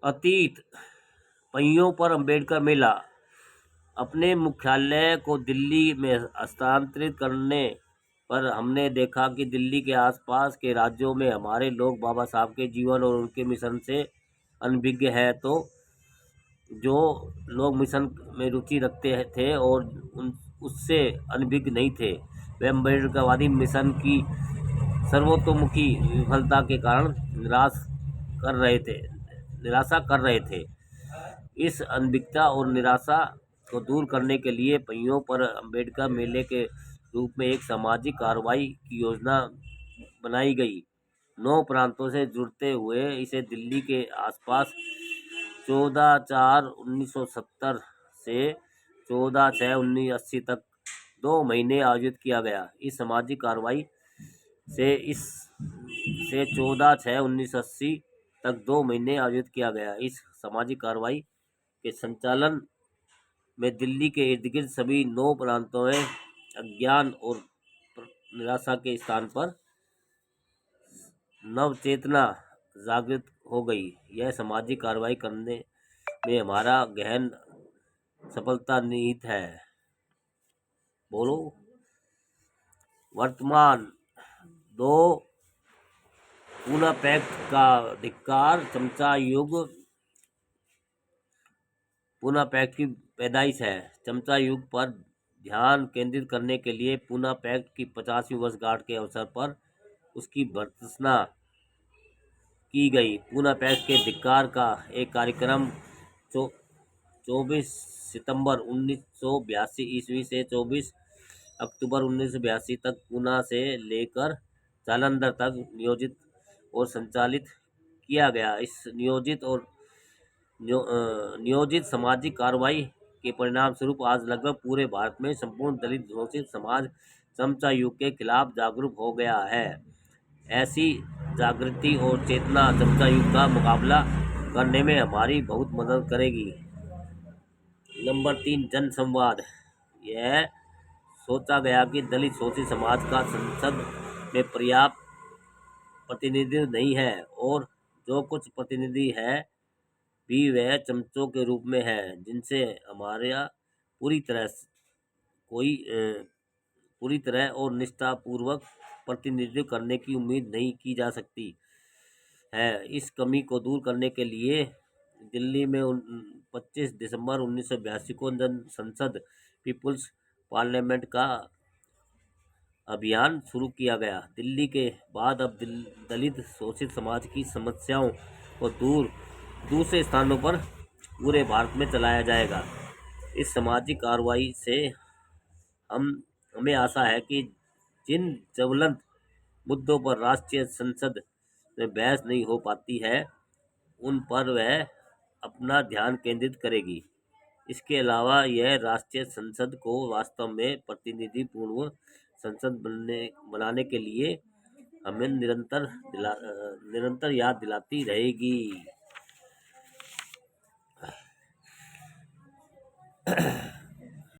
अतीत पहियों पर अंबेडकर मेला। अपने मुख्यालय को दिल्ली में हस्तांतरित करने पर हमने देखा कि दिल्ली के आसपास के राज्यों में हमारे लोग बाबा साहब के जीवन और उनके मिशन से अनभिज्ञ हैं। तो जो लोग मिशन में रुचि रखते थे और उससे अनभिज्ञ नहीं थे, वे अम्बेडकरवादी मिशन की सर्वतोमुखी विफलता के कारण निराशा कर रहे थे। इस अनभिज्ञता और निराशा को दूर करने के लिए पहियों पर अंबेडकर मेले के रूप में एक सामाजिक कार्रवाई की योजना बनाई गई। 9 प्रांतों से जुड़ते हुए इसे दिल्ली के आसपास 14/4/1970 से 14/6/1980 तक 2 महीने आयोजित किया गया। इस सामाजिक कार्रवाई से 14/6/1980 तक 2 महीने आयोजित किया गया। इस सामाजिक कार्रवाई के संचालन में दिल्ली के इर्द गिर्द सभी 9 प्रांतों में अज्ञान और निराशा के स्थान पर नवचेतना जागृत हो गई। यह सामाजिक कार्रवाई करने में हमारा गहन सफलता निहित है। बोलो। वर्तमान 2 पूना पैक्ट का धिक्कार। चमचा युग पूना पैक्ट की पैदाइश है। चमचा युग पर ध्यान केंद्रित करने के लिए पूना पैक्ट की 50वीं वर्षगांठ के अवसर पर उसकी भर्त्सना की गई। पूना पैक्ट के धिक्कार का एक कार्यक्रम 24 सितंबर 1982 ईस्वी से 24 अक्टूबर 1982 तक पूना से लेकर जालंधर तक नियोजित और संचालित किया गया। इस नियोजित सामाजिक कार्रवाई के परिणाम स्वरूप आज लगभग पूरे भारत में संपूर्ण दलित शोषित समाज चमचा युग के खिलाफ जागरूक हो गया है। ऐसी जागृति और चेतना चमचा युग का मुकाबला करने में हमारी बहुत मदद करेगी। नंबर 3, जन संवाद। यह सोचा गया कि दलित शोषित समाज का संसद में पर्याप्त प्रतिनिधित्व नहीं है और जो कुछ प्रतिनिधि है भी वह चमचों के रूप में है, जिनसे हमारा पूरी तरह और निष्ठापूर्वक प्रतिनिधित्व करने की उम्मीद नहीं की जा सकती है। इस कमी को दूर करने के लिए दिल्ली में 25 दिसंबर 1982 को जन संसद पीपुल्स पार्लियामेंट का अभियान शुरू किया गया। दिल्ली के बाद अब दलित शोषित समाज की समस्याओं को दूसरे स्थानों पर पूरे भारत में चलाया जाएगा। इस सामाजिक कार्रवाई से हमें आशा है कि जिन ज्वलंत मुद्दों पर राष्ट्रीय संसद में बहस नहीं हो पाती है, उन पर वह अपना ध्यान केंद्रित करेगी। इसके अलावा यह राष्ट्रीय संसद को वास्तव में प्रतिनिधिपूर्ण संसद बनाने के लिए हमें निरंतर याद दिलाती रहेगी।